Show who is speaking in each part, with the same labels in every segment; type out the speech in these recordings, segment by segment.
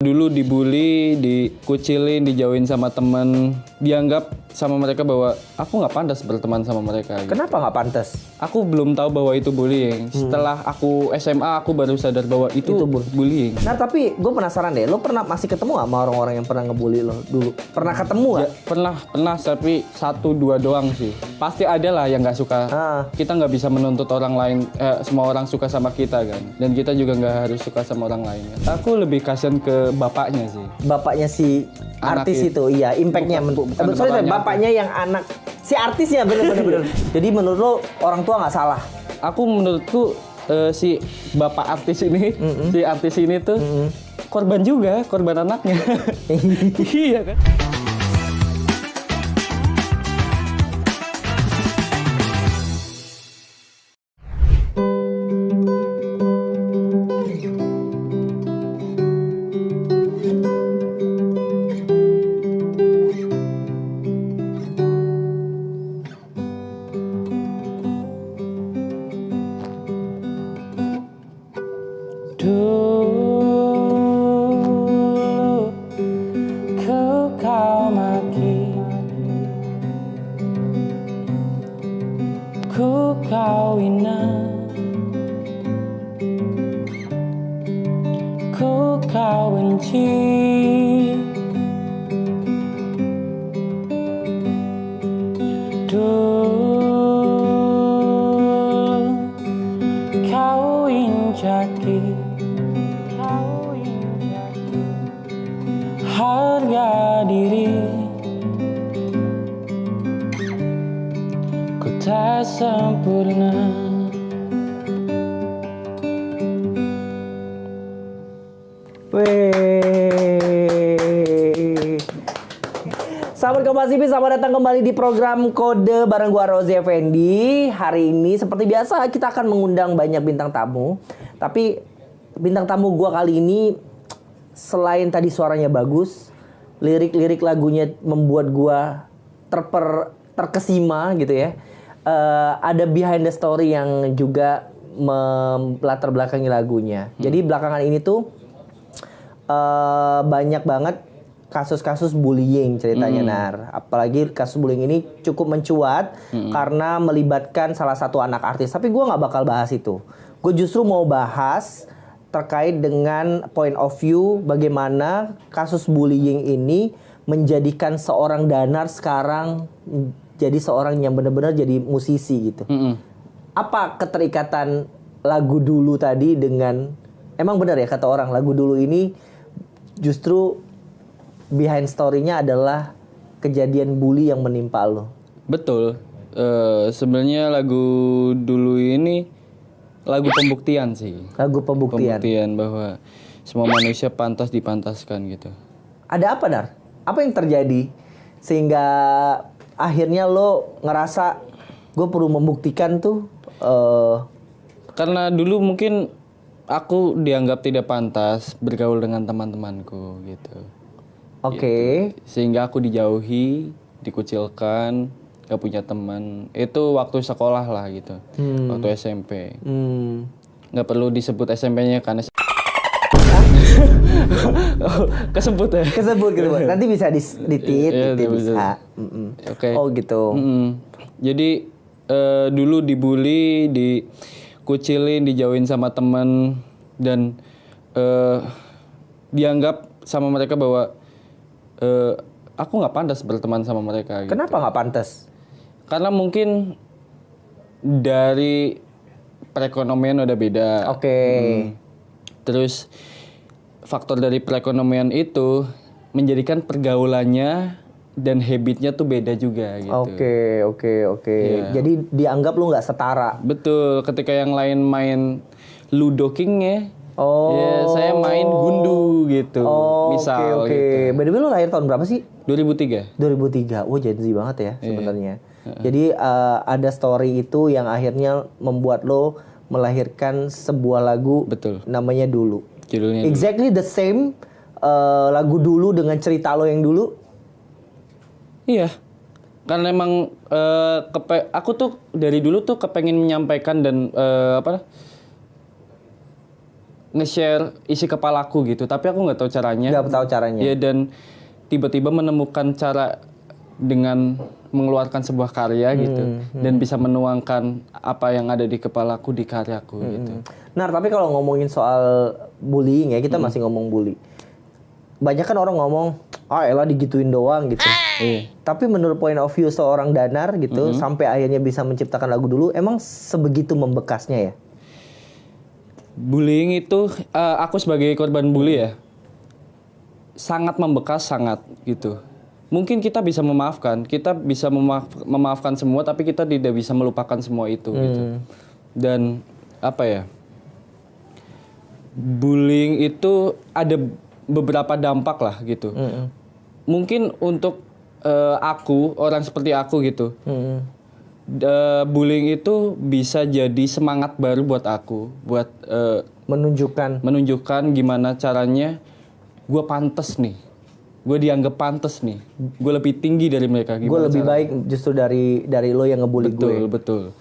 Speaker 1: Dulu dibully, dikucilin, dijauhin sama temen, dianggap sama mereka bahwa aku nggak pantas berteman sama mereka. Gitu.
Speaker 2: Kenapa nggak pantas?
Speaker 1: Aku belum tahu bahwa itu bullying. Setelah aku SMA, aku baru sadar bahwa itu bullying.
Speaker 2: Nah tapi gue penasaran deh, lo masih ketemu gak sama orang-orang yang pernah ngebully lo dulu? Pernah ketemu gak?
Speaker 1: Ya, pernah, tapi 1-2 doang sih. Pasti ada lah yang nggak suka. Kita nggak bisa menuntut orang lain, semua orang suka sama kita kan. Dan kita juga nggak harus suka sama orang lain kan. Aku lebih kasihan ke bapaknya sih.
Speaker 2: Bapaknya si artis itu, iya, impactnya. Sorry, bapaknya yang anak si artisnya, bener. Jadi menurut lo orang tua nggak salah?
Speaker 1: Menurutku si bapak artis ini, si artis ini tuh korban juga, korban anaknya. Iya kan?
Speaker 3: Kau benci, dulu kau injaki harga diri, ku tak sempurna.
Speaker 2: Sahabat Kompas TV, selamat datang kembali di program Kode bareng gua Rozi Effendi. Hari ini seperti biasa kita akan mengundang banyak bintang tamu. Tapi bintang tamu gua kali ini selain tadi suaranya bagus, lirik-lirik lagunya membuat gua terkesima gitu ya. Ada behind the story yang juga melatar belakangi lagunya. Jadi belakangan ini tuh banyak banget kasus-kasus bullying ceritanya Nar. Apalagi kasus bullying ini cukup mencuat karena melibatkan salah satu anak artis. Tapi gue nggak bakal bahas itu. Gue justru mau bahas terkait dengan point of view bagaimana kasus bullying ini menjadikan seorang Danar sekarang jadi seorang yang benar-benar jadi musisi gitu. Apa keterikatan lagu dulu tadi dengan, emang benar ya kata orang lagu dulu ini justru behind story-nya adalah kejadian bully yang menimpa lo.
Speaker 1: Betul. Sebenarnya lagu dulu ini lagu pembuktian sih.
Speaker 2: Lagu pembuktian.
Speaker 1: Pembuktian bahwa semua manusia pantas dipantaskan gitu.
Speaker 2: Ada apa, Nar? Apa yang terjadi sehingga akhirnya lo ngerasa gue perlu membuktikan tuh?
Speaker 1: Karena dulu mungkin aku dianggap tidak pantas bergaul dengan teman-temanku gitu.
Speaker 2: Oke.
Speaker 1: Gitu. Sehingga aku dijauhi, dikucilkan, gak punya teman. Itu waktu sekolah lah gitu. Waktu SMP. Gak perlu disebut SMP-nya karena kesebut ya.
Speaker 2: Kesebut gitu. Nanti bisa ditit bisa.
Speaker 1: Oke.
Speaker 2: Oh gitu.
Speaker 1: Jadi dulu dibully, dikucilin, dijauhin sama temen dan dianggap sama mereka bahwa aku nggak pantas berteman sama mereka. Gitu.
Speaker 2: Kenapa nggak pantas?
Speaker 1: Karena mungkin dari perekonomian udah beda.
Speaker 2: Oke.
Speaker 1: Terus faktor dari perekonomian itu menjadikan pergaulannya dan habitnya tuh beda juga gitu.
Speaker 2: Oke.
Speaker 1: Yeah.
Speaker 2: Jadi dianggap lu nggak setara.
Speaker 1: Betul. Ketika yang lain main Ludo King ya. Ya, saya main gundu gitu. Misal
Speaker 2: Oke.
Speaker 1: gitu.
Speaker 2: By the way lu lahir tahun berapa sih?
Speaker 1: 2003.
Speaker 2: 2003. Wah, Gen Z banget ya sebenarnya. Jadi ada story itu yang akhirnya membuat lo melahirkan sebuah lagu.
Speaker 1: Betul.
Speaker 2: Namanya Dulu.
Speaker 1: Judulnya
Speaker 2: exactly the same lagu Dulu dengan cerita lo yang dulu.
Speaker 1: Iya. Karena emang aku tuh dari dulu tuh kepengen menyampaikan dan nge-share isi kepalaku gitu, tapi aku nggak tahu caranya.
Speaker 2: Nggak tahu caranya.
Speaker 1: Ya, dan tiba-tiba menemukan cara dengan mengeluarkan sebuah karya gitu dan bisa menuangkan apa yang ada di kepalaku di karyaku gitu.
Speaker 2: Nah, tapi kalau ngomongin soal bullying ya, kita masih ngomong bully. Banyak kan orang ngomong, elah digituin doang gitu.
Speaker 1: Iya.
Speaker 2: Tapi menurut point of view seorang Danar gitu, sampai akhirnya bisa menciptakan lagu dulu, emang sebegitu membekasnya ya?
Speaker 1: Bullying itu, aku sebagai korban bully ya, sangat membekas, sangat gitu. Mungkin kita bisa memaafkan, kita bisa memaafkan semua, tapi kita tidak bisa melupakan semua itu gitu. Dan apa ya, bullying itu ada beberapa dampak lah gitu. Mungkin untuk aku, orang seperti aku gitu, bullying itu bisa jadi semangat baru buat aku, buat menunjukkan gimana caranya gue pantas nih. Gue dianggap pantas nih. Gue lebih tinggi dari mereka.
Speaker 2: Gue lebih baik justru dari lo yang ngebully gue.
Speaker 1: Betul.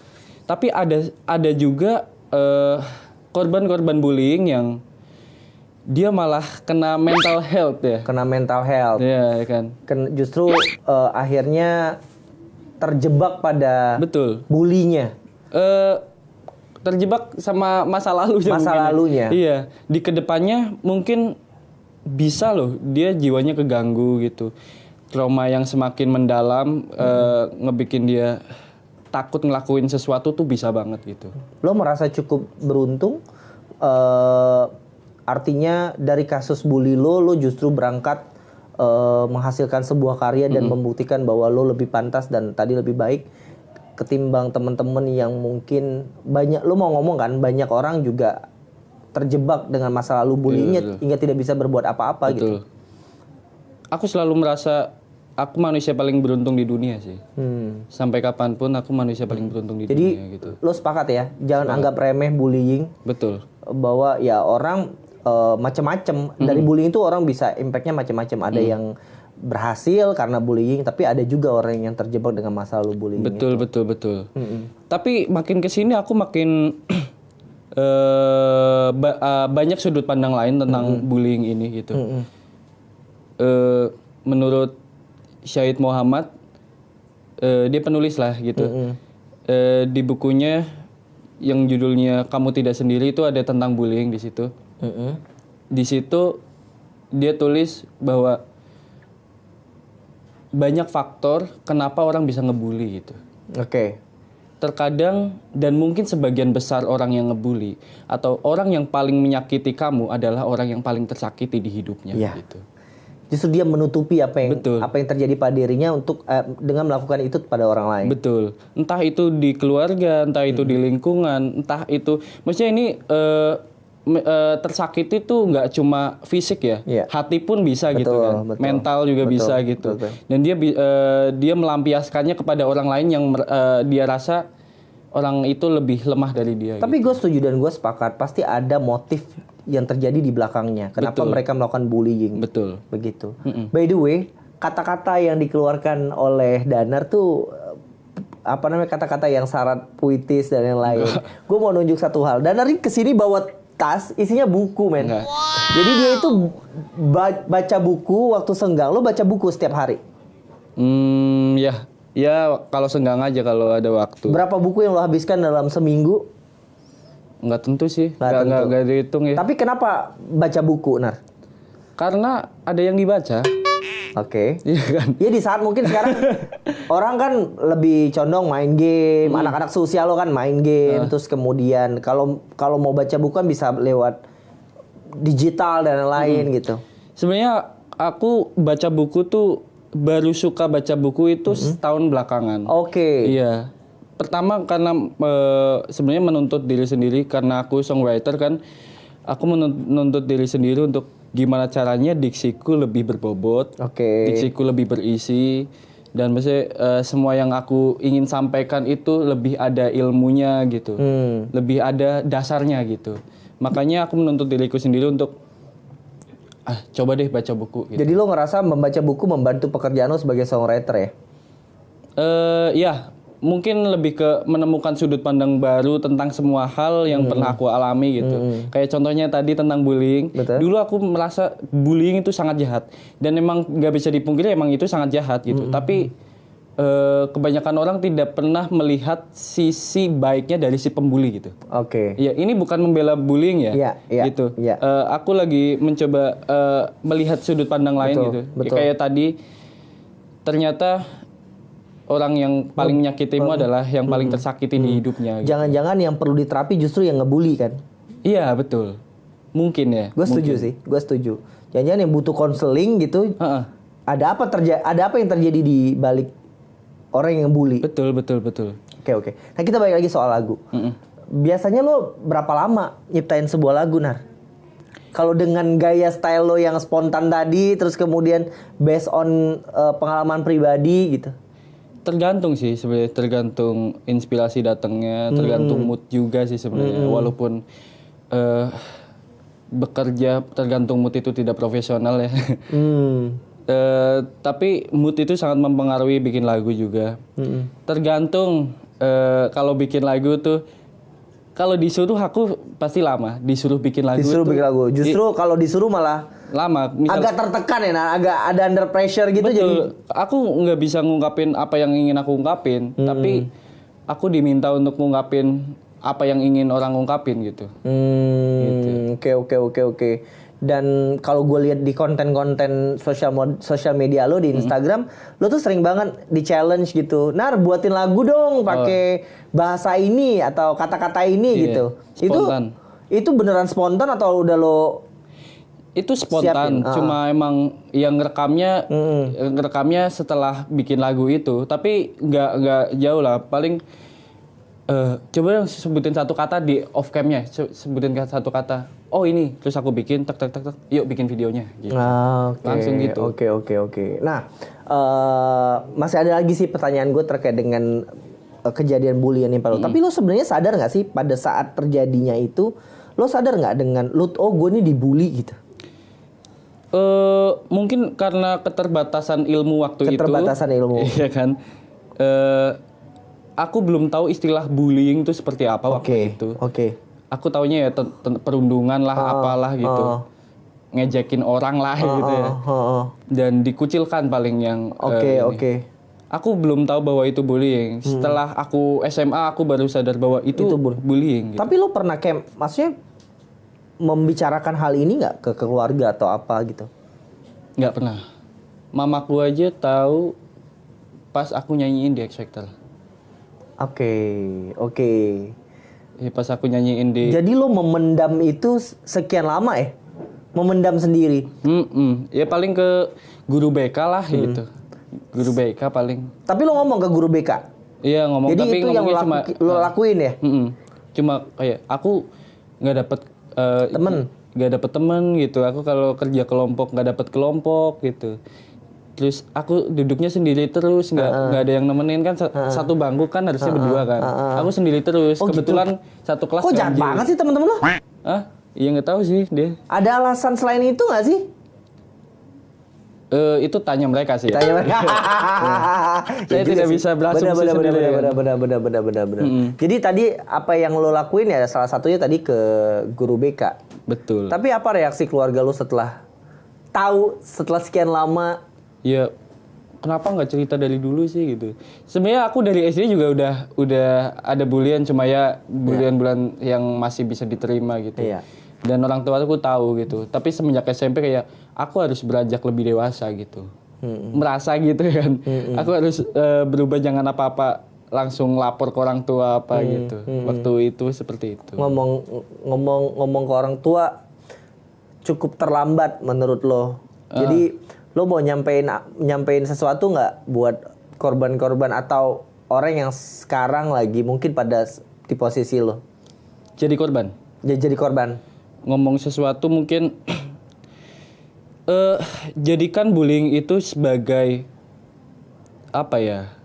Speaker 1: Tapi ada juga korban-korban bullying yang dia malah kena mental health ya.
Speaker 2: Kena mental health.
Speaker 1: Iya kan.
Speaker 2: Justru akhirnya terjebak pada bully-nya.
Speaker 1: Terjebak sama masa lalunya.
Speaker 2: Lalunya.
Speaker 1: Iya. Di kedepannya mungkin bisa loh, dia jiwanya keganggu gitu. Trauma yang semakin mendalam ngebikin dia takut ngelakuin sesuatu tuh bisa banget gitu.
Speaker 2: Lo merasa cukup beruntung, artinya dari kasus bully lo justru berangkat menghasilkan sebuah karya dan membuktikan bahwa lo lebih pantas dan tadi lebih baik ketimbang teman-teman yang mungkin banyak, lo mau ngomong kan, banyak orang juga terjebak dengan masa lalu bullyingnya hingga tidak bisa berbuat apa-apa gitu. Aku selalu merasa aku manusia paling beruntung di dunia sih. Sampai kapanpun aku manusia paling beruntung di dunia gitu. Lo sepakat ya, jangan anggap remeh bullying.
Speaker 1: Betul.
Speaker 2: Bahwa ya orang macam-macam dari bullying itu orang bisa impactnya macam-macam. Ada yang berhasil karena bullying, tapi ada juga orang yang terjebak dengan masa lalu bullying.
Speaker 1: Betul. Tapi makin kesini aku makin banyak sudut pandang lain tentang bullying ini gitu. Menurut Syahid Muhammad, dia penulis lah gitu. Di bukunya yang judulnya Kamu Tidak Sendiri itu ada tentang bullying di situ. Di situ dia tulis bahwa banyak faktor kenapa orang bisa ngebully gitu. Terkadang dan mungkin sebagian besar orang yang ngebully atau orang yang paling menyakiti kamu adalah orang yang paling tersakiti di hidupnya gitu. Justru dia menutupi apa yang terjadi pada dirinya untuk dengan melakukan itu pada orang lain. Betul. Entah itu di keluarga, entah itu di lingkungan, entah itu maksudnya ini tersakiti tuh nggak cuma fisik ya, hati pun bisa gitu kan, mental juga bisa gitu. Dan dia melampiaskannya kepada orang lain yang dia rasa orang itu lebih lemah dari dia. Tapi gue setuju dan gue sepakat, pasti ada motif yang terjadi di belakangnya. Kenapa mereka melakukan bullying? Betul. Begitu. By the way, kata-kata yang dikeluarkan oleh Danar tuh apa namanya, kata-kata yang syarat puitis dan yang lain. Gue mau nunjuk satu hal. Danar ini kesini bawa tas isinya buku, men. Jadi dia itu baca buku waktu senggang. Lo baca buku setiap hari? Ya kalau senggang aja, kalau ada waktu. Berapa buku yang lo habiskan dalam seminggu? Nggak tentu sih. Nggak dihitung ya. Tapi kenapa baca buku, Nar? Karena ada yang dibaca. Iya kan? Ya di saat mungkin sekarang orang kan lebih condong main game, anak-anak sosial lo kan main game, terus kemudian kalau mau baca buku kan bisa lewat digital dan lain gitu. Sebenarnya aku baca buku tuh baru suka baca buku itu setahun belakangan. Iya. Pertama karena sebenarnya menuntut diri sendiri, karena aku songwriter kan, aku menuntut diri sendiri untuk gimana caranya diksiku lebih berbobot, diksiku lebih berisi, dan maksudnya semua yang aku ingin sampaikan itu lebih ada ilmunya gitu, lebih ada dasarnya gitu. Makanya aku menuntut diriku sendiri untuk coba deh baca buku. Gitu. Jadi lo ngerasa membaca buku membantu pekerjaan lo sebagai songwriter ya? Ya, mungkin lebih ke menemukan sudut pandang baru tentang semua hal yang pernah aku alami gitu. Kayak contohnya tadi tentang bullying.
Speaker 2: Betul.
Speaker 1: Dulu aku merasa bullying itu sangat jahat dan emang nggak bisa dipungkiri emang itu sangat jahat gitu. Tapi kebanyakan orang tidak pernah melihat sisi baiknya dari si pembuli gitu.
Speaker 2: Oke.
Speaker 1: Ya ini bukan membela bullying ya,
Speaker 2: Iya,
Speaker 1: gitu.
Speaker 2: iya.
Speaker 1: Aku lagi mencoba melihat sudut pandang lain
Speaker 2: Betul,
Speaker 1: gitu.
Speaker 2: betul.
Speaker 1: Kayak tadi ternyata orang yang paling menyakitimu adalah yang paling tersakiti di hidupnya. Gitu.
Speaker 2: Jangan-jangan yang perlu diterapi justru yang ngebully kan?
Speaker 1: Iya betul, mungkin ya.
Speaker 2: Gue setuju sih, gue setuju. Jangan-jangan yang butuh konseling gitu.
Speaker 1: Heeh.
Speaker 2: Ada apa yang terjadi di balik orang yang bully?
Speaker 1: Betul.
Speaker 2: Oke. Nah kita balik lagi soal lagu. Biasanya lo berapa lama nyiptain sebuah lagu, Nar? Kalau dengan gaya style lo yang spontan tadi, terus kemudian based on pengalaman pribadi gitu.
Speaker 1: Tergantung sih sebenarnya, tergantung inspirasi datangnya, tergantung mood juga sih sebenarnya. Walaupun bekerja tergantung mood itu tidak profesional ya. Tapi mood itu sangat mempengaruhi bikin lagu juga. Tergantung kalau bikin lagu tuh, kalau disuruh aku pasti lama. Disuruh bikin lagu.
Speaker 2: Bikin lagu. Justru kalau disuruh malah
Speaker 1: lama.
Speaker 2: agak tertekan ya, nah, agak ada under pressure gitu.
Speaker 1: Betul.
Speaker 2: Jadi
Speaker 1: Aku nggak bisa ngungkapin apa yang ingin aku ungkapin, tapi aku diminta untuk ngungkapin apa yang ingin orang ungkapin gitu.
Speaker 2: Oke. Dan kalau gue lihat di konten-konten sosial media lo di Instagram, lo tuh sering banget di challenge gitu. Nar, buatin lagu dong pakai bahasa ini atau kata-kata ini gitu.
Speaker 1: Spontan.
Speaker 2: Itu beneran spontan atau udah lo
Speaker 1: Itu spontan,
Speaker 2: siapin?
Speaker 1: cuma emang yang ngerekamnya setelah bikin lagu itu, tapi nggak jauh lah, paling coba dong sebutin satu kata di off camnya, sebutin satu kata. Oh ini, terus aku bikin tek, yuk bikin videonya. Gitu. Langsung gitu.
Speaker 2: Oke. Nah, masih ada lagi sih pertanyaan gue terkait dengan kejadian bullying yang Palu. Tapi lo sebenarnya sadar nggak sih pada saat terjadinya itu, lo sadar nggak dengan gue ini dibully gitu?
Speaker 1: Mungkin karena keterbatasan ilmu waktu itu.
Speaker 2: Keterbatasan ilmu.
Speaker 1: Iya kan. Aku belum tahu istilah bullying itu seperti apa waktu itu.
Speaker 2: Oke.
Speaker 1: Aku taunya ya perundungan lah, apalah gitu. Ngejekin orang lah gitu ya. Dan dikucilkan paling yang
Speaker 2: Oke.
Speaker 1: Aku belum tahu bahwa itu bullying. Setelah aku SMA aku baru sadar bahwa itu bullying gitu.
Speaker 2: Tapi lo pernah kayak maksudnya membicarakan hal ini nggak ke keluarga atau apa gitu?
Speaker 1: Nggak pernah. Mamaku aja tahu pas aku nyanyiin di X Factor.
Speaker 2: Oke.
Speaker 1: Ya, pas aku nyanyiin di.
Speaker 2: Jadi lo memendam itu sekian lama ya? Memendam sendiri?
Speaker 1: Ya paling ke guru BK lah gitu. Guru BK paling.
Speaker 2: Tapi lo ngomong ke guru BK?
Speaker 1: Iya ngomong.
Speaker 2: Jadi
Speaker 1: tapi
Speaker 2: itu yang lo lakuin ya?
Speaker 1: Cuma kayak aku nggak dapet nggak dapet temen gitu. Aku kalau kerja kelompok nggak dapet kelompok gitu. Terus aku duduknya sendiri terus, nggak ada yang nemenin kan, satu bangku kan harusnya berdua kan. Aku sendiri terus. Kebetulan gitu. Satu kelas.
Speaker 2: Kok jahat banget sih teman-teman lo?
Speaker 1: Iya nggak tahu sih dia.
Speaker 2: Ada alasan selain itu nggak sih?
Speaker 1: Itu tanya mereka sih.
Speaker 2: Tanya mereka.
Speaker 1: Saya tidak bisa berasumsi sendiri.
Speaker 2: Benar. Jadi tadi apa yang lo lakuin ya salah satunya tadi ke guru BK.
Speaker 1: Betul.
Speaker 2: Tapi apa reaksi keluarga lo setelah tahu setelah sekian lama?
Speaker 1: Ya kenapa nggak cerita dari dulu sih gitu. Sebenarnya aku dari SD juga udah ada bulian, cuma ya bulian-bulian yang masih bisa diterima gitu.
Speaker 2: Iya.
Speaker 1: Dan orang tua aku tahu gitu. Tapi semenjak SMP kayak aku harus beranjak lebih dewasa gitu. Merasa gitu kan. Aku harus berubah, jangan apa-apa langsung lapor ke orang tua apa gitu. Waktu itu seperti itu.
Speaker 2: Ngomong ke orang tua cukup terlambat menurut lo. Jadi lo mau nyampein sesuatu nggak buat korban-korban atau orang yang sekarang lagi mungkin pada di posisi lo?
Speaker 1: Jadi korban.
Speaker 2: Jadi korban.
Speaker 1: Ngomong sesuatu mungkin jadikan bullying itu sebagai apa ya,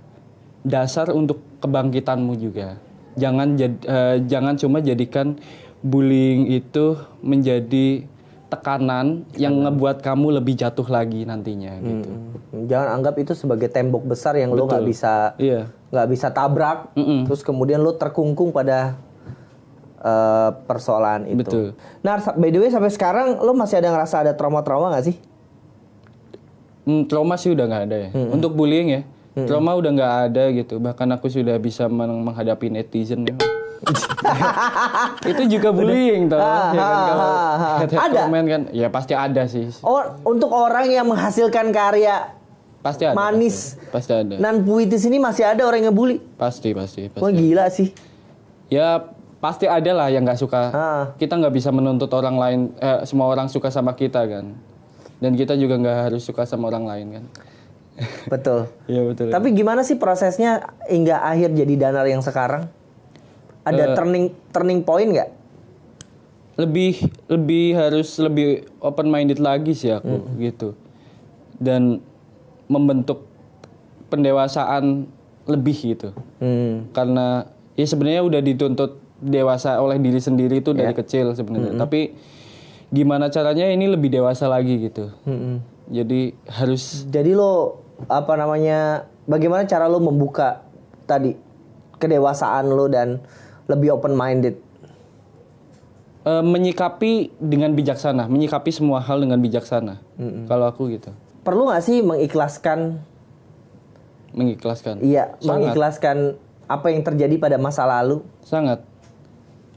Speaker 1: dasar untuk kebangkitanmu juga. Jangan cuma jadikan bullying itu menjadi tekanan yang ngebuat kamu lebih jatuh lagi nantinya gitu.
Speaker 2: Jangan anggap itu sebagai tembok besar yang lo nggak bisa nggak bisa tabrak, terus kemudian lo terkungkung pada persoalan itu.
Speaker 1: Betul.
Speaker 2: Nah, by the way sampai sekarang lo masih ada ngerasa ada trauma-trauma nggak sih?
Speaker 1: Trauma sih udah nggak ada ya. Untuk bullying ya, trauma udah nggak ada gitu. Bahkan aku sudah bisa menghadapi netizen ya. Itu juga bullying toh. Ya kan, kalau head comment kan, ya pasti ada sih.
Speaker 2: Oh, untuk orang yang menghasilkan karya
Speaker 1: Pasti ada.
Speaker 2: manis,
Speaker 1: Pasti ada.
Speaker 2: nan puitis ini masih ada orang yang ngebully.
Speaker 1: Pasti.
Speaker 2: Wah gila sih.
Speaker 1: Ya pasti ada lah yang nggak suka. Kita nggak bisa menuntut orang lain, semua orang suka sama kita kan. Dan kita juga nggak harus suka sama orang lain kan.
Speaker 2: Betul.
Speaker 1: Iya betul.
Speaker 2: Tapi gimana sih prosesnya hingga akhir jadi Danar yang sekarang? Ada turning point nggak?
Speaker 1: Lebih harus lebih open minded lagi sih aku gitu. Dan membentuk pendewasaan lebih gitu. Karena ya sebenarnya udah dituntut dewasa oleh diri sendiri itu dari kecil sebenarnya. Tapi gimana caranya ini lebih dewasa lagi gitu. Jadi harus.
Speaker 2: Jadi lo bagaimana cara lo membuka tadi kedewasaan lo dan lebih open minded?
Speaker 1: Menyikapi dengan bijaksana, menyikapi semua hal dengan bijaksana. Kalau aku gitu.
Speaker 2: Perlu nggak sih mengikhlaskan? Iya, sangat. Mengikhlaskan apa yang terjadi pada masa lalu.
Speaker 1: Sangat.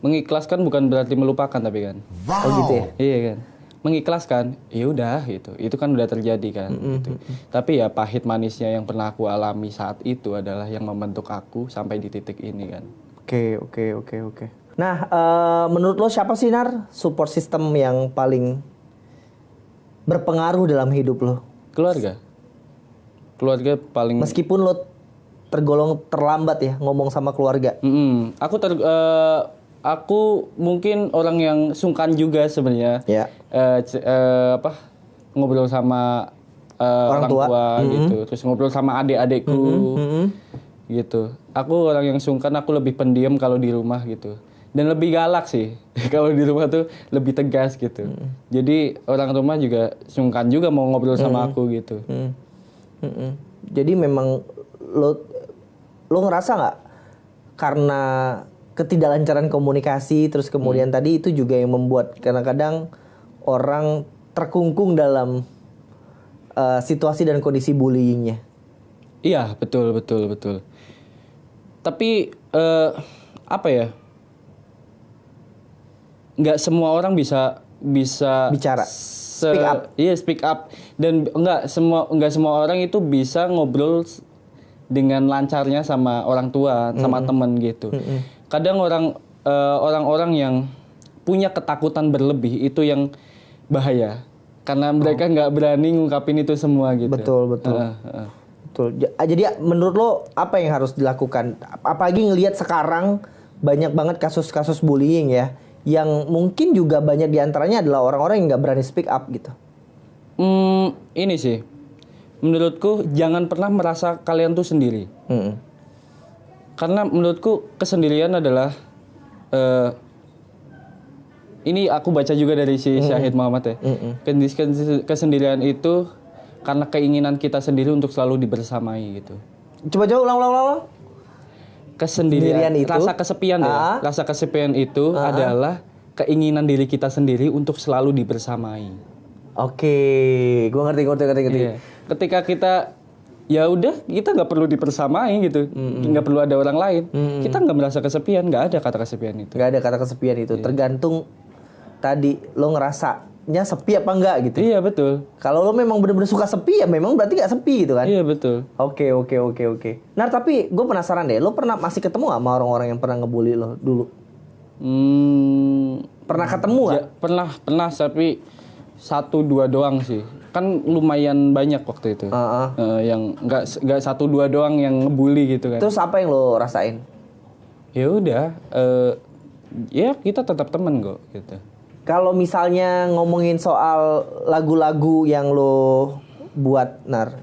Speaker 1: Mengikhlaskan bukan berarti melupakan tapi kan.
Speaker 2: Oh gitu ya.
Speaker 1: Iya kan. Mengikhlaskan, ya udah gitu. Itu kan udah terjadi kan. Gitu. Tapi ya pahit manisnya yang pernah aku alami saat itu adalah yang membentuk aku sampai di titik ini kan.
Speaker 2: Oke. Nah, menurut lo siapa sih Nar support system yang paling berpengaruh dalam hidup lo?
Speaker 1: Keluarga paling.
Speaker 2: Meskipun lo tergolong terlambat ya ngomong sama keluarga.
Speaker 1: Aku mungkin orang yang sungkan juga sebenarnya.
Speaker 2: Ya.
Speaker 1: Ngobrol sama orang tua gitu, terus ngobrol sama adik-adikku gitu. Aku orang yang sungkan, aku lebih pendiam kalau di rumah gitu. Dan lebih galak sih. Kalau di rumah tuh lebih tegas gitu. Jadi orang rumah juga sungkan juga mau ngobrol sama aku gitu.
Speaker 2: Jadi memang lo ngerasa nggak karena ketidaklancaran komunikasi terus kemudian tadi itu juga yang membuat kadang-kadang orang terkungkung dalam situasi dan kondisi bullyingnya?
Speaker 1: Iya, betul. Tapi apa ya? Nggak semua orang bisa
Speaker 2: bicara. Speak up.
Speaker 1: Iya, speak up. Dan nggak semua orang itu bisa ngobrol dengan lancarnya sama orang tua, sama teman gitu. Kadang orang-orang yang punya ketakutan berlebih itu yang bahaya. Karena mereka nggak berani ngungkapin itu semua gitu.
Speaker 2: Betul. Jadi menurut lo apa yang harus dilakukan? Apalagi ngelihat sekarang banyak banget kasus-kasus bullying ya, yang mungkin juga banyak diantaranya adalah orang-orang yang nggak berani speak up gitu.
Speaker 1: Ini sih, menurutku jangan pernah merasa kalian tuh sendiri. Karena menurutku kesendirian adalah ini aku baca juga dari si Syahid Muhammad ya. Kesendirian itu karena keinginan kita sendiri untuk selalu dibersamai gitu.
Speaker 2: Coba ulang.
Speaker 1: Kesendirian itu,
Speaker 2: rasa
Speaker 1: kesepian ya. Rasa kesepian itu adalah keinginan diri kita sendiri untuk selalu dibersamai.
Speaker 2: Oke, gue ngerti.
Speaker 1: Iya. Ketika kita ya udah kita nggak perlu dibersamai gitu, nggak perlu ada orang lain. Kita nggak merasa kesepian, nggak ada kata kesepian itu.
Speaker 2: Nggak ada kata kesepian itu. Tergantung tadi lo ngerasanya sepi apa enggak gitu.
Speaker 1: Iya betul.
Speaker 2: Kalau lo memang benar-benar suka sepi ya memang berarti nggak sepi gitu kan.
Speaker 1: Iya betul.
Speaker 2: Oke. Nah tapi gue penasaran deh, lo pernah masih ketemu gak sama orang-orang yang pernah ngebully lo dulu? Pernah ketemu gak?
Speaker 1: Ya, pernah tapi 1-2 doang sih. Kan lumayan banyak waktu itu. Yang nggak 1-2 doang yang ngebully gitu kan.
Speaker 2: Terus apa yang lo rasain?
Speaker 1: Ya udah, ya kita tetap teman kok gitu.
Speaker 2: Kalau misalnya ngomongin soal lagu-lagu yang lo buat, Nar,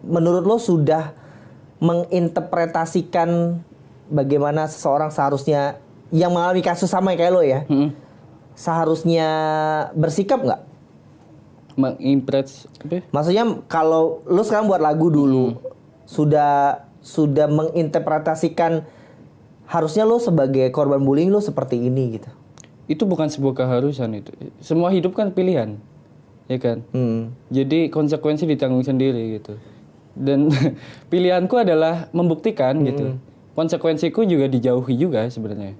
Speaker 2: menurut lo sudah menginterpretasikan bagaimana seseorang seharusnya yang mengalami kasus sama kayak lo ya, seharusnya bersikap nggak?
Speaker 1: Mengimpress apa?
Speaker 2: Maksudnya kalau lo sekarang buat lagu dulu, sudah menginterpretasikan harusnya lo sebagai korban bullying lo seperti ini gitu.
Speaker 1: Itu bukan sebuah keharusan itu. Semua hidup kan pilihan, ya kan. Jadi konsekuensi ditanggung sendiri gitu. Dan pilihanku adalah membuktikan gitu. Konsekuensiku juga dijauhi juga sebenarnya,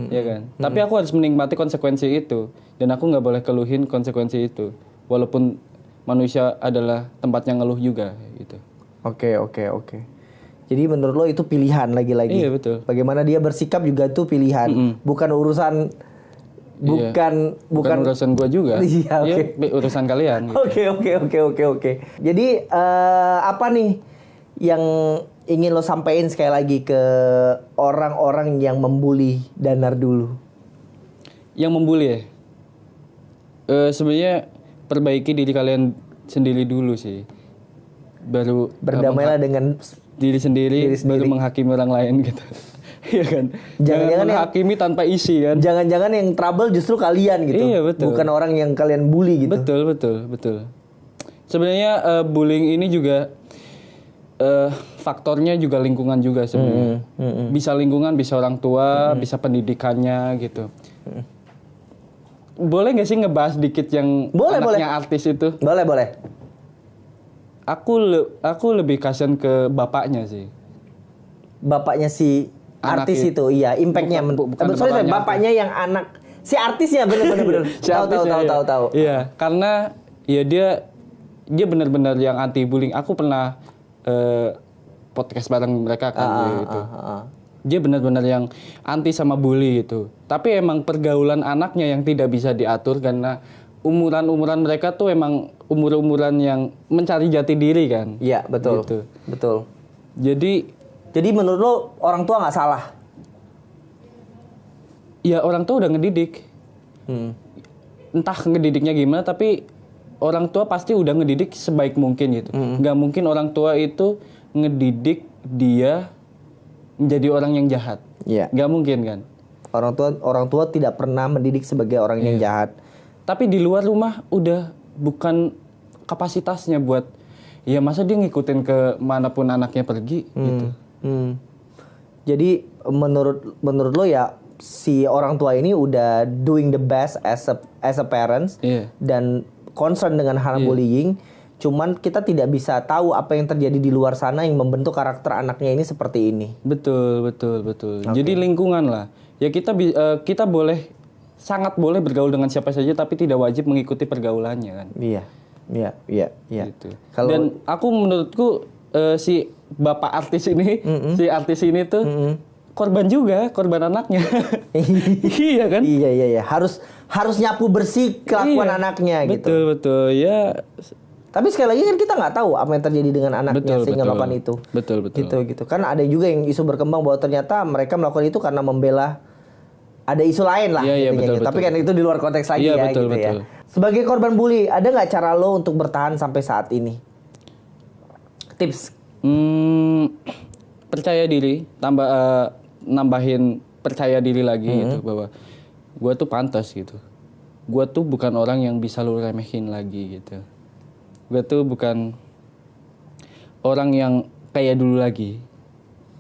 Speaker 1: ya kan. Tapi aku harus menikmati konsekuensi itu, dan aku nggak boleh keluhin konsekuensi itu, walaupun manusia adalah tempatnya ngeluh juga gitu.
Speaker 2: Oke. Jadi menurut lo itu pilihan lagi-lagi.
Speaker 1: Iya, betul.
Speaker 2: Bagaimana dia bersikap juga itu pilihan, bukan urusan. Bukan
Speaker 1: urusan gua juga.
Speaker 2: Iya, oke.
Speaker 1: Urusan kalian.
Speaker 2: Oke. Jadi apa nih yang ingin lo sampaikan sekali lagi ke orang-orang yang membuli Danar dulu?
Speaker 1: Yang membuli ya? Sebenarnya perbaiki diri kalian sendiri dulu sih. Baru
Speaker 2: berdamailah dengan
Speaker 1: diri sendiri, baru menghakimi orang lain gitu. Iya kan? Jangan menghakimi tanpa isi kan?
Speaker 2: Jangan-jangan yang trouble justru kalian gitu.
Speaker 1: Iya, betul.
Speaker 2: Bukan orang yang kalian bully gitu.
Speaker 1: Betul. Sebenarnya bullying ini juga faktornya juga lingkungan juga sebenarnya. Bisa lingkungan, bisa orang tua, bisa pendidikannya gitu. Boleh nggak sih ngebahas dikit yang anaknya artis itu?
Speaker 2: Boleh.
Speaker 1: Aku lebih kasihan ke bapaknya sih.
Speaker 2: Bapaknya si artis itu, iya, impactnya. Sorry, bapaknya yang anak si artisnya bener.
Speaker 1: Si
Speaker 2: tahu.
Speaker 1: Iya, karena ya dia benar-benar yang anti bullying. Aku pernah podcast bareng mereka kan gitu. Dia benar-benar yang anti sama bully gitu. Tapi emang pergaulan anaknya yang tidak bisa diatur karena umuran mereka tuh emang umuran yang mencari jati diri kan.
Speaker 2: Iya, betul.
Speaker 1: Gitu.
Speaker 2: Betul.
Speaker 1: Jadi
Speaker 2: menurut lo orang tua nggak salah?
Speaker 1: Ya orang tua udah ngedidik. Entah ngedidiknya gimana, tapi orang tua pasti udah ngedidik sebaik mungkin gitu. Nggak mungkin orang tua itu ngedidik dia menjadi orang yang jahat.
Speaker 2: Iya.
Speaker 1: Nggak mungkin kan.
Speaker 2: Orang tua tidak pernah mendidik sebagai orang yang jahat.
Speaker 1: Tapi di luar rumah udah bukan kapasitasnya buat, ya masa dia ngikutin ke manapun anaknya pergi gitu.
Speaker 2: Jadi menurut lo ya si orang tua ini udah doing the best as a parents dan concern dengan hal bullying. Cuman kita tidak bisa tahu apa yang terjadi di luar sana yang membentuk karakter anaknya ini seperti ini.
Speaker 1: Betul. Okay. Jadi lingkungan lah. Ya kita sangat boleh bergaul dengan siapa saja, tapi tidak wajib mengikuti pergaulannya kan.
Speaker 2: Iya.
Speaker 1: Gitu. Dan menurutku si bapak artis ini, si artis ini tuh korban anaknya. Iya kan?
Speaker 2: Iya. Harus nyapu bersih kelakuan anaknya gitu.
Speaker 1: Betul. Ya.
Speaker 2: Tapi sekali lagi kan kita nggak tahu apa yang terjadi dengan anaknya sehingga melakukan itu.
Speaker 1: Betul.
Speaker 2: Gitu. Kan ada juga yang isu berkembang bahwa ternyata mereka melakukan itu karena membela. Ada isu lain lah.
Speaker 1: Iya, betul.
Speaker 2: Tapi kan itu di luar konteks lagi
Speaker 1: betul.
Speaker 2: ya. Sebagai korban bully, ada nggak cara lo untuk bertahan sampai saat ini? Tips?
Speaker 1: Percaya diri, nambahin percaya diri lagi gitu, bahwa gue tuh pantas gitu. Gue tuh bukan orang yang bisa lo remehin lagi gitu. Gue tuh bukan orang yang kayak dulu lagi,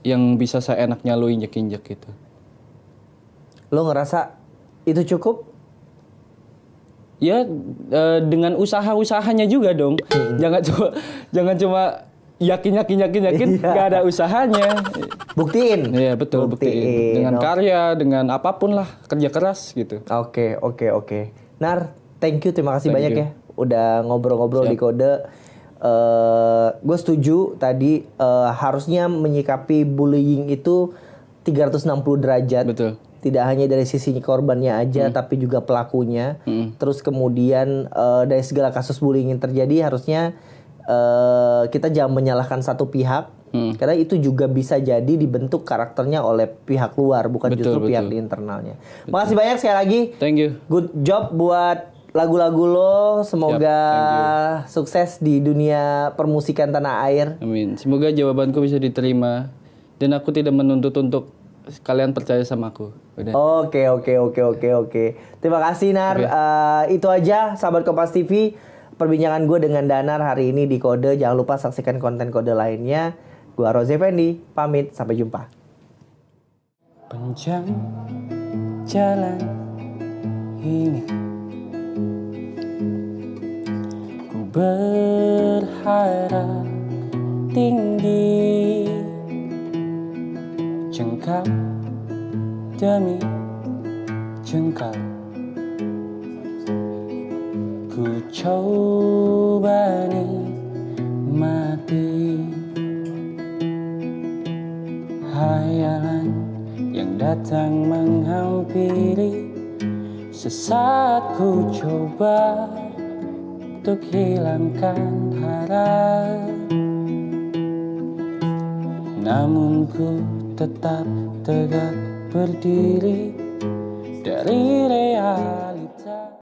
Speaker 1: yang bisa seenaknya lo injek-injek gitu.
Speaker 2: Lo ngerasa itu cukup?
Speaker 1: Ya dengan usaha-usahanya juga dong. Jangan cuma yakin nggak ada usahanya.
Speaker 2: Buktiin.
Speaker 1: Iya, betul, buktiin. Dengan karya, dengan apapun lah, kerja keras gitu.
Speaker 2: Oke. Nar, terima kasih banyak ya udah ngobrol-ngobrol di Kode. Gue setuju tadi harusnya menyikapi bullying itu 360 derajat.
Speaker 1: Betul.
Speaker 2: Tidak hanya dari sisi korbannya aja, tapi juga pelakunya. Terus kemudian dari segala kasus bullying yang terjadi harusnya kita jangan menyalahkan satu pihak, karena itu juga bisa jadi dibentuk karakternya oleh pihak luar, bukan justru pihak di internalnya. Makasih banyak sekali lagi.
Speaker 1: Thank you.
Speaker 2: Good job buat lagu-lagu lo. Semoga sukses di dunia permusikan tanah air.
Speaker 1: Amin. Semoga jawabanku bisa diterima dan aku tidak menuntut untuk kalian percaya sama aku. Udah.
Speaker 2: Oke. Terima kasih Nar. Itu aja sahabat Kompas TV. Perbincangan gue dengan Danar hari ini di Kode. Jangan lupa saksikan konten Kode lainnya. Gue Rozi Effendi, pamit. Sampai jumpa.
Speaker 3: Panjang jalan ini, ku berharap tinggi, jengkal demi jengkal, ku coba nikmati hayalan yang datang menghampiri. Sesaat ku coba untuk hilangkan harap, namun ku tetap tegak berdiri dari realita.